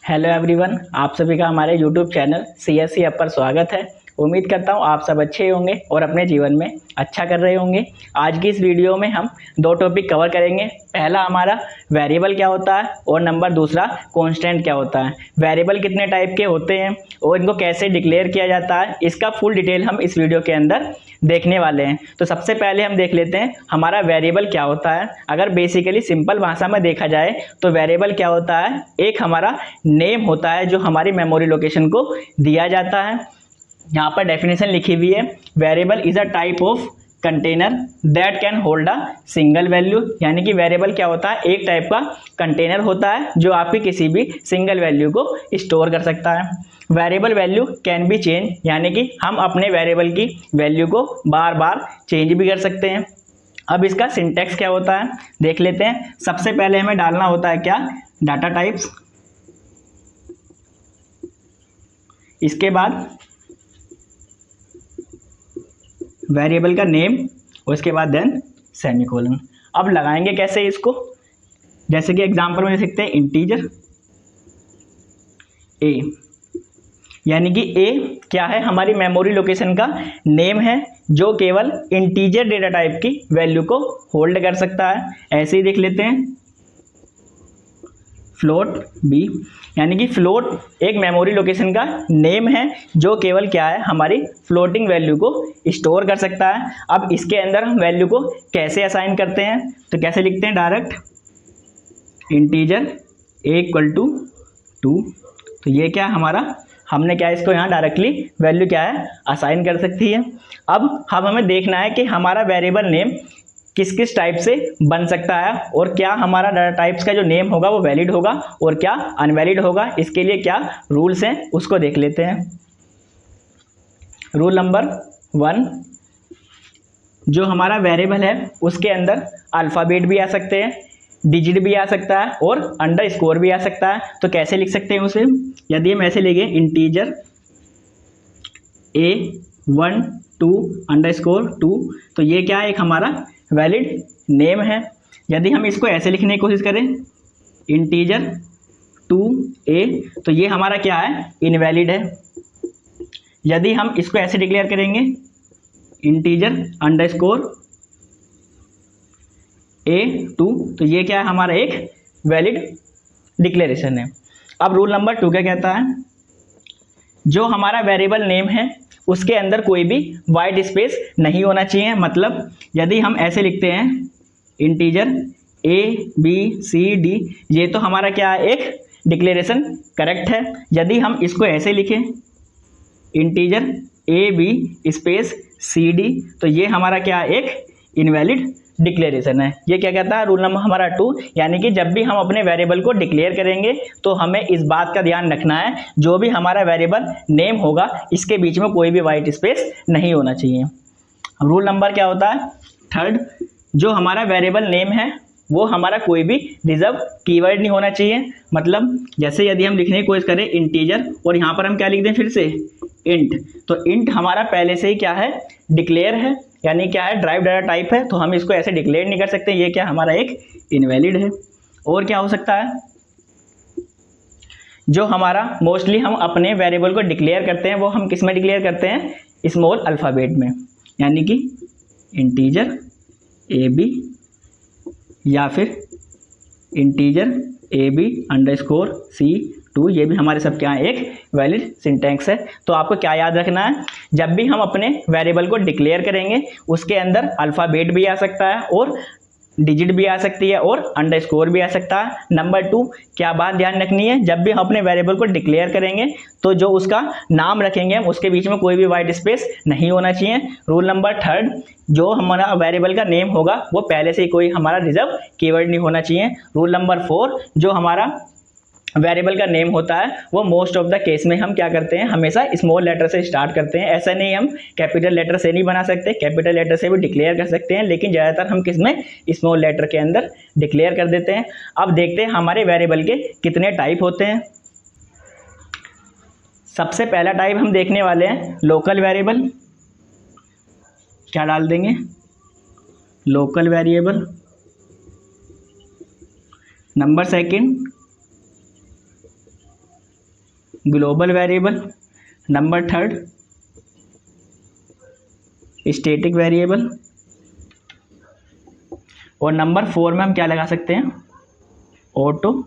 Hello everyone, आप सभी का हमारे यूट्यूब चैनल CSC ऐप पर स्वागत है। उम्मीद करता हूँ आप सब अच्छे होंगे और अपने जीवन में अच्छा कर रहे होंगे। आज की इस वीडियो में हम दो टॉपिक कवर करेंगे। पहला हमारा वेरिएबल क्या होता है और नंबर दूसरा कांस्टेंट क्या होता है। वेरिएबल कितने टाइप के होते हैं और इनको कैसे डिक्लेयर किया जाता है, इसका फुल डिटेल हम इस वीडियो के अंदर देखने वाले हैं। तो सबसे पहले हम देख लेते हैं हमारा वेरिएबल क्या होता है। अगर बेसिकली सिंपल भाषा में देखा जाए तो वेरिएबल क्या होता है, एक हमारा नेम होता है जो हमारी मेमोरी लोकेशन को दिया जाता है। यहाँ पर डेफिनेशन लिखी हुई है, variable is a type of container that can hold a single value. यानी कि वेरिएबल क्या होता है, एक टाइप का कंटेनर होता है जो आपकी किसी भी सिंगल वैल्यू को स्टोर कर सकता है। Variable value can be change, यानी कि हम अपने वेरिएबल की वैल्यू को बार बार चेंज भी कर सकते हैं। अब इसका सिंटैक्स क्या होता है देख लेते हैं। सबसे पहले हमें डालना होता है क्या, डाटा टाइप्स, इसके बाद वेरिएबल का नेम और उसके बाद देन सेमीकोलन। अब लगाएंगे कैसे इसको, जैसे कि एग्जांपल में देख सकते हैं इंटीजर ए, यानी कि ए क्या है, हमारी मेमोरी लोकेशन का नेम है जो केवल इंटीजर डेटा टाइप की वैल्यू को होल्ड कर सकता है। ऐसे ही देख लेते हैं फ्लोट बी, यानी कि फ्लोट एक मेमोरी लोकेशन का नेम है जो केवल क्या है, हमारी फ्लोटिंग वैल्यू को स्टोर कर सकता है। अब इसके अंदर हम वैल्यू को कैसे असाइन करते हैं, तो कैसे लिखते हैं, direct integer a equal to 2। तो ये क्या हमारा, हमने क्या इसको यहाँ डायरेक्टली वैल्यू क्या है असाइन कर सकती है। अब हमें देखना है कि हमारा वेरिएबल नेम किस किस टाइप से बन सकता है और क्या हमारा डाटा टाइप्स का जो नेम होगा वो वैलिड होगा और क्या अनवैलिड होगा। इसके लिए क्या रूल्स हैं उसको देख लेते हैं। रूल नंबर 1, जो हमारा वेरिएबल है उसके अंदर अल्फ़ाबेट भी आ सकते हैं, डिजिट भी आ सकता है और अंडरस्कोर भी आ सकता है। तो कैसे लिख सकते हैं उसे, यदि हम ऐसे लिखें इंटीजर A12_2, तो ये क्या है, एक हमारा वैलिड नेम है। यदि हम इसको ऐसे लिखने की कोशिश करें इंटीजर 2A, तो ये हमारा क्या है, इनवैलिड है। यदि हम इसको ऐसे डिक्लेयर करेंगे इंटीजर _A2, तो ये क्या है, हमारा एक वैलिड डिक्लेरेशन है। अब रूल नंबर 2 क्या कहता है, जो हमारा वेरिएबल नेम है उसके अंदर कोई भी वाइट स्पेस नहीं होना चाहिए। मतलब यदि हम ऐसे लिखते हैं इंटीजर ABCD, ये तो हमारा क्या है, एक डिक्लेरेशन करेक्ट है। यदि हम इसको ऐसे लिखें इंटीजर AB स्पेस CD, तो ये हमारा क्या है, एक इनवैलिड डिक्लेरेशन है। ये क्या कहता है, रूल नंबर हमारा 2, यानी कि जब भी हम अपने वेरिएबल को डिक्लेयर करेंगे तो हमें इस बात का ध्यान रखना है जो भी हमारा वेरिएबल नेम होगा इसके बीच में कोई भी वाइट स्पेस नहीं होना चाहिए। रूल नंबर क्या होता है 3, जो हमारा वेरिएबल नेम है वो हमारा कोई भी रिजर्व कीवर्ड नहीं होना चाहिए। मतलब जैसे यदि हम लिखने की कोशिश करें इंटीजर और यहाँ पर हम क्या लिख दें फिर से इंट, तो इंट हमारा पहले से ही क्या है, डिक्लेयर है, यानी क्या है, ड्राइव डाटा टाइप है, तो हम इसको ऐसे डिक्लेयर नहीं कर सकते। ये क्या हमारा एक इनवैलिड है। और क्या हो सकता है, जो हमारा मोस्टली हम अपने वेरिएबल को डिक्लेयर करते हैं वो हम किस में डिक्लेयर करते हैं, स्मॉल अल्फ़ाबेट में, यानी कि इंटीजर AB या फिर इंटीजर AB_C2, ये भी हमारे सब क्या है, एक वैलिड सिंटैक्स है। तो आपको क्या याद रखना है, जब भी हम अपने वेरिएबल को डिक्लेयर करेंगे उसके अंदर अल्फ़ाबेट भी आ सकता है और डिजिट भी आ सकती है और अंडरस्कोर भी आ सकता है। नंबर 2, क्या बात ध्यान रखनी है, जब भी हम अपने वेरिएबल को डिक्लेयर करेंगे तो जो उसका नाम रखेंगे हम उसके बीच में कोई भी वाइट स्पेस नहीं होना चाहिए। रूल नंबर 3, जो हमारा वेरिएबल का नेम होगा वो पहले से ही कोई हमारा रिजर्व कीवर्ड नहीं होना चाहिए। रूल नंबर 4, जो हमारा वेरिएबल का नेम होता है वो मोस्ट ऑफ द केस में हम क्या करते हैं, हमेशा स्मॉल लेटर से स्टार्ट करते हैं। ऐसा नहीं हम कैपिटल लेटर से नहीं बना सकते, कैपिटल लेटर से भी डिक्लेयर कर सकते हैं, लेकिन ज़्यादातर हम किस में, स्मॉल लेटर के अंदर डिक्लेयर कर देते हैं। अब देखते हैं हमारे वेरिएबल के कितने टाइप होते हैं। सबसे पहला टाइप हम देखने वाले हैं लोकल वेरिएबल। क्या डाल देंगे, local variable. Number second global variable, number third static variable, और नंबर फोर में हम क्या लगा सकते हैं, ऑटोमेटिक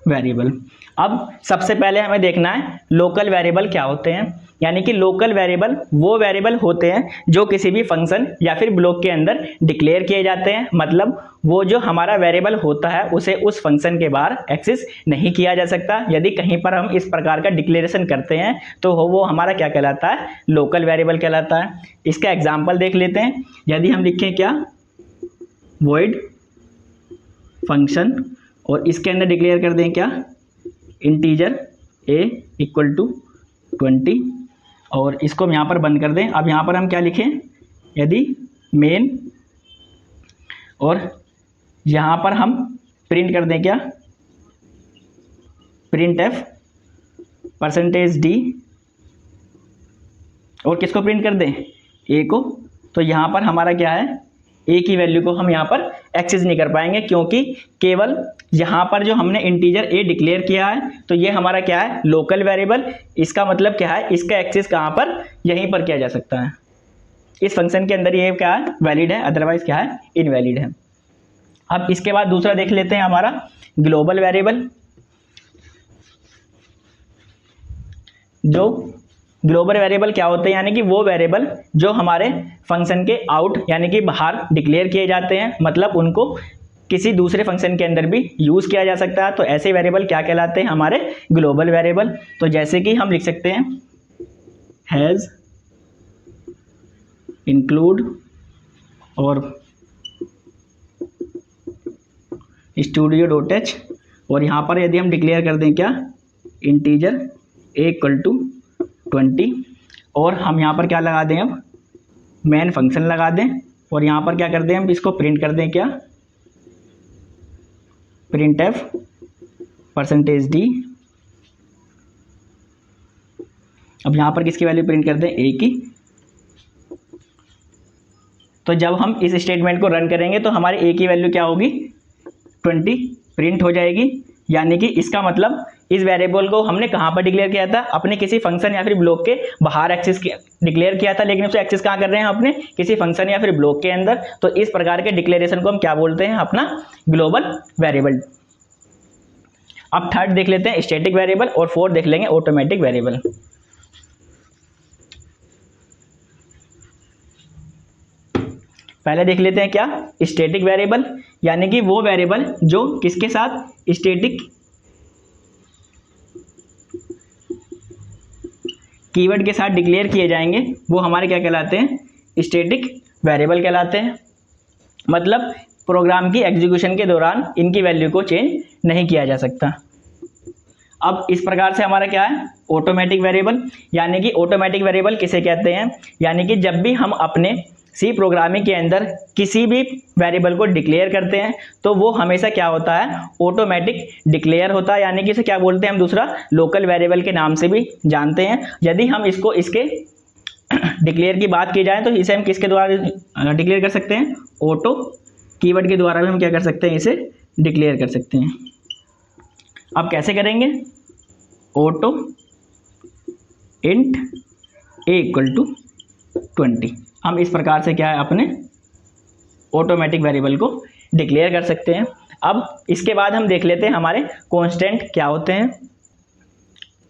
वेरिएबल। अब सबसे पहले हमें देखना है लोकल वेरिएबल क्या होते हैं। यानी कि लोकल वेरिएबल वो वेरिएबल होते हैं जो किसी भी फंक्शन या फिर ब्लॉक के अंदर डिक्लेयर किए जाते हैं। मतलब वो जो हमारा वेरिएबल होता है उसे उस फंक्शन के बाहर एक्सेस नहीं किया जा सकता। यदि कहीं पर हम इस प्रकार का डिक्लेरेशन करते हैं तो वो हमारा क्या कहलाता है, लोकल वेरिएबल कहलाता है। इसका एग्जाम्पल देख लेते हैं। यदि हम लिखें क्या, वॉइड फंक्शन, और इसके अंदर डिक्लेयर कर दें क्या, इंटीजर a इक्वल टू 20, और इसको हम यहाँ पर बंद कर दें। अब यहाँ पर हम क्या लिखें, यदि मेन, और यहाँ पर हम प्रिंट कर दें क्या, प्रिंट एफ परसेंटेज डी, और किसको प्रिंट कर दें, ए को। तो यहाँ पर हमारा क्या है, ए की वैल्यू को हम यहाँ पर एक्सेस नहीं कर पाएंगे, क्योंकि केवल यहाँ पर जो हमने इंटीजर ए डिक्लेयर किया है तो ये हमारा क्या है, लोकल वेरिएबल। इसका मतलब क्या है, इसका एक्सेस कहाँ पर, यहीं पर किया जा सकता है। इस फंक्शन के अंदर ये क्या है, वैलिड है, अदरवाइज क्या है, इनवैलिड है। अब इसके बाद दूसरा देख लेते हैं हमारा ग्लोबल वेरिएबल। जो ग्लोबल वेरिएबल क्या होते हैं, यानी कि वो वेरिएबल जो हमारे फंक्शन के आउट यानी कि बाहर डिक्लेयर किए जाते हैं। मतलब उनको किसी दूसरे फंक्शन के अंदर भी यूज़ किया जा सकता है। तो ऐसे वेरिएबल क्या कहलाते हैं, हमारे ग्लोबल वेरिएबल। तो जैसे कि हम लिख सकते हैं हैज़, इंक्लूड और studio.h, और यहाँ पर यदि हम डिक्लेयर कर दें क्या, इंटीजर a इक्वल टू 20, और हम यहाँ पर क्या लगा दें, अब मेन फंक्शन लगा दें, और यहाँ पर क्या कर दें, हम इसको प्रिंट कर दें क्या, प्रिंट एफ परसेंटेज डी। अब यहाँ पर किसकी वैल्यू प्रिंट कर दें, ए की। तो जब हम इस स्टेटमेंट को रन करेंगे तो हमारे ए की वैल्यू क्या होगी, 20 प्रिंट हो जाएगी। यानी कि इसका मतलब इस वेरिएबल को हमने कहाँ पर डिक्लेयर किया था, अपने किसी फंक्शन या फिर ब्लॉक के बाहर एक्सेस डिक्लेयर किया था, लेकिन उसे एक्सेस कहाँ कर रहे हैं, अपने किसी फंक्शन या फिर ब्लॉक के अंदर। तो इस प्रकार के डिक्लेरेशन को हम क्या बोलते हैं, अपना ग्लोबल वेरिएबल। अब थर्ड देख लेते हैं स्टैटिक वेरिएबल, और फोर्थ देख लेंगे ऑटोमेटिक वेरिएबल। पहले देख लेते हैं क्या, स्टैटिक वेरिएबल, यानी कि वो वेरिएबल जो किसके साथ, स्टैटिक कीवर्ड के साथ डिक्लेयर किए जाएंगे, वो हमारे क्या कहलाते हैं, स्टैटिक वेरिएबल कहलाते हैं। मतलब प्रोग्राम की एग्जीक्यूशन के दौरान इनकी वैल्यू को चेंज नहीं किया जा सकता। अब इस प्रकार से हमारा क्या है, ऑटोमेटिक वेरिएबल। यानी कि ऑटोमेटिक वेरिएबल किसे कहते हैं, यानी कि जब भी हम अपने सी प्रोग्रामिंग के अंदर किसी भी वेरिएबल को डिक्लेयर करते हैं तो वो हमेशा क्या होता है, ऑटोमेटिक डिक्लेयर होता है। यानी कि इसे क्या बोलते हैं हम, दूसरा लोकल वेरिएबल के नाम से भी जानते हैं। यदि हम इसको इसके डिक्लेयर की बात की जाए तो इसे हम किसके द्वारा डिक्लेयर कर सकते हैं, ऑटो कीवर्ड के द्वारा भी हम क्या कर सकते हैं, इसे डिक्लेयर कर सकते हैं। अब कैसे करेंगे, auto int a equal to 20। हम इस प्रकार से क्या है, अपने ऑटोमेटिक वेरिएबल को डिक्लेयर कर सकते हैं। अब इसके बाद हम देख लेते हैं हमारे कांस्टेंट क्या होते हैं।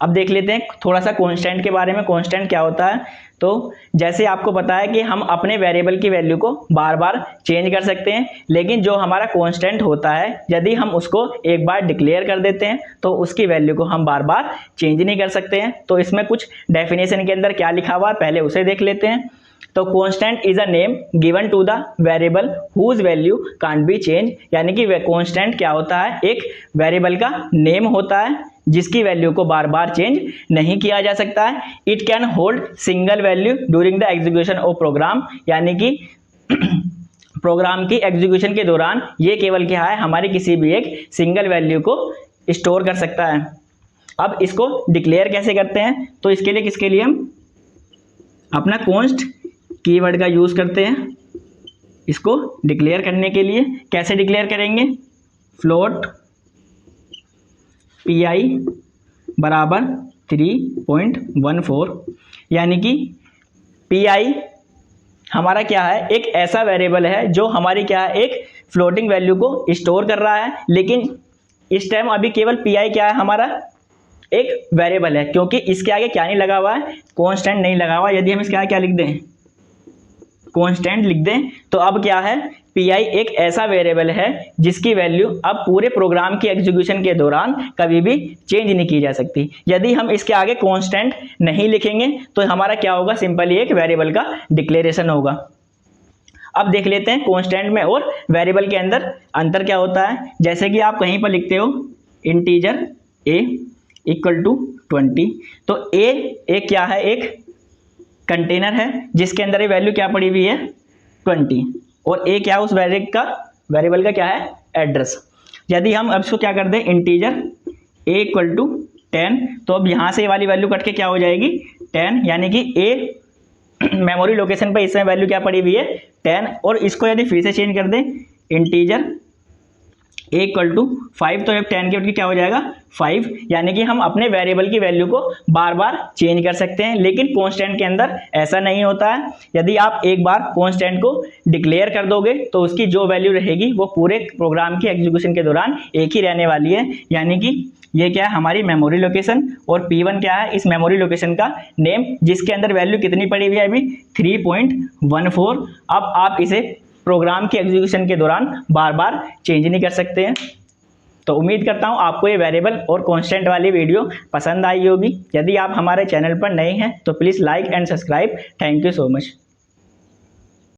अब देख लेते हैं थोड़ा सा कांस्टेंट के बारे में। कांस्टेंट क्या होता है, तो जैसे आपको पता है कि हम अपने वेरिएबल की वैल्यू को बार बार चेंज कर सकते हैं, लेकिन जो हमारा कांस्टेंट होता है यदि हम उसको एक बार डिक्लेयर कर देते हैं तो उसकी वैल्यू को हम बार बार चेंज नहीं कर सकते हैं। तो इसमें कुछ डेफिनेशन के अंदर क्या लिखा हुआ है, पहले उसे देख लेते हैं। तो constant is a name given to the variable whose value can't be change. यानी कि कांस्टेंट क्या होता है, एक वेरिएबल का नेम होता है जिसकी वैल्यू को बार बार चेंज नहीं किया जा सकता है। It can hold single value during the execution of program. यानी कि प्रोग्राम की एग्जीक्यूशन के दौरान ये केवल क्या है, हमारी किसी भी एक सिंगल वैल्यू को स्टोर कर सकता है। अब इसको डिक्लेयर कैसे करते हैं, तो इसके लिए किसके लिए हम अपना कॉन्स्ट कीवर्ड का यूज करते हैं। इसको डिक्लेयर करने के लिए कैसे डिक्लेयर करेंगे, फ्लोट PI बराबर 3.14, यानी कि PI हमारा क्या है, एक ऐसा वेरिएबल है जो हमारी क्या है, एक फ्लोटिंग वैल्यू को स्टोर कर रहा है। लेकिन इस टाइम अभी केवल PI क्या है, हमारा एक वेरिएबल है, क्योंकि इसके आगे क्या नहीं लगा हुआ है, कांस्टेंट नहीं लगा हुआ। यदि हम इसके आगे क्या लिख दें, कांस्टेंट लिख दें, तो अब क्या है, PI एक ऐसा वेरिएबल है जिसकी वैल्यू अब पूरे प्रोग्राम की एग्जीक्यूशन के दौरान कभी भी चेंज नहीं की जा सकती। यदि हम इसके आगे कांस्टेंट नहीं लिखेंगे तो हमारा क्या होगा, सिंपली एक वेरिएबल का डिक्लेरेशन होगा। अब देख लेते हैं कांस्टेंट में और वेरिएबल के अंदर अंतर क्या होता है। जैसे कि आप कहीं पर लिखते हो इंटीजर a इक्वल टू 20, तो a क्या है, एक कंटेनर है जिसके अंदर ये वैल्यू क्या पड़ी हुई है, 20, और a क्या है, उस वेरिएबल का क्या है, एड्रेस। यदि हम अब इसको क्या कर दें, इंटीजर a इक्वल टू 10, तो अब यहाँ से ये वाली वैल्यू कट के क्या हो जाएगी, 10, यानी कि a मेमोरी लोकेशन पर इस समय वैल्यू क्या पड़ी हुई है, 10। और इसको यदि फिर से चेंज कर दें, इंटीजर a इक्वल टू 5, तो अब 10 के उठ के क्या हो जाएगा, 5, यानी कि हम अपने वेरिएबल की वैल्यू को बार बार चेंज कर सकते हैं। लेकिन कांस्टेंट के अंदर ऐसा नहीं होता है। यदि आप एक बार कांस्टेंट को डिक्लेयर कर दोगे तो उसकी जो वैल्यू रहेगी वो पूरे प्रोग्राम की एग्जीक्यूशन के दौरान एक ही रहने वाली है। यानी कि ये क्या है, हमारी मेमोरी लोकेशन, और P1 क्या है, इस मेमोरी लोकेशन का नेम, जिसके अंदर वैल्यू कितनी पड़ी हुई है अभी, 3.14। अब आप इसे प्रोग्राम की एग्जीक्यूशन के दौरान बार बार चेंज नहीं कर सकते हैं। तो उम्मीद करता हूँ आपको ये वेरिएबल और कांस्टेंट वाली वीडियो पसंद आई होगी। यदि आप हमारे चैनल पर नए हैं तो please like and subscribe. Thank you so much.